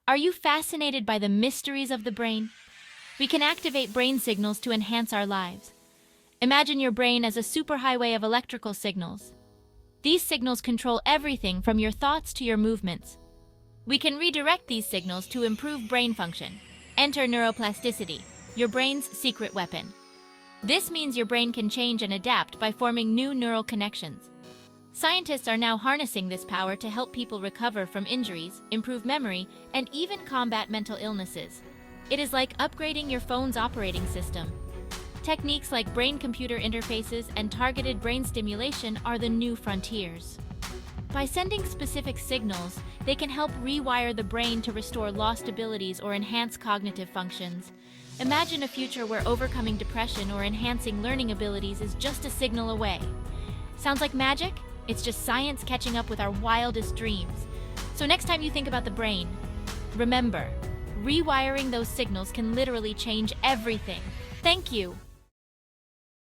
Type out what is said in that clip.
Are you fascinated by the mysteries of the brain? We can activate brain signals to enhance our lives. Imagine your brain as a superhighway of electrical signals. These signals control everything from your thoughts to your movements. We can redirect these signals to improve brain function. Enter neuroplasticity, your brain's secret weapon. This means your brain can change and adapt by forming new neural connections. Scientists are now harnessing this power to help people recover from injuries, improve memory, and even combat mental illnesses. It is like upgrading your phone's operating system. Techniques like brain-computer interfaces and targeted brain stimulation are the new frontiers. By sending specific signals, they can help rewire the brain to restore lost abilities or enhance cognitive functions. Imagine a future where overcoming depression or enhancing learning abilities is just a signal away. Sounds like magic? It's just science catching up with our wildest dreams. So next time you think about the brain, remember, rewiring those signals can literally change everything. Thank you.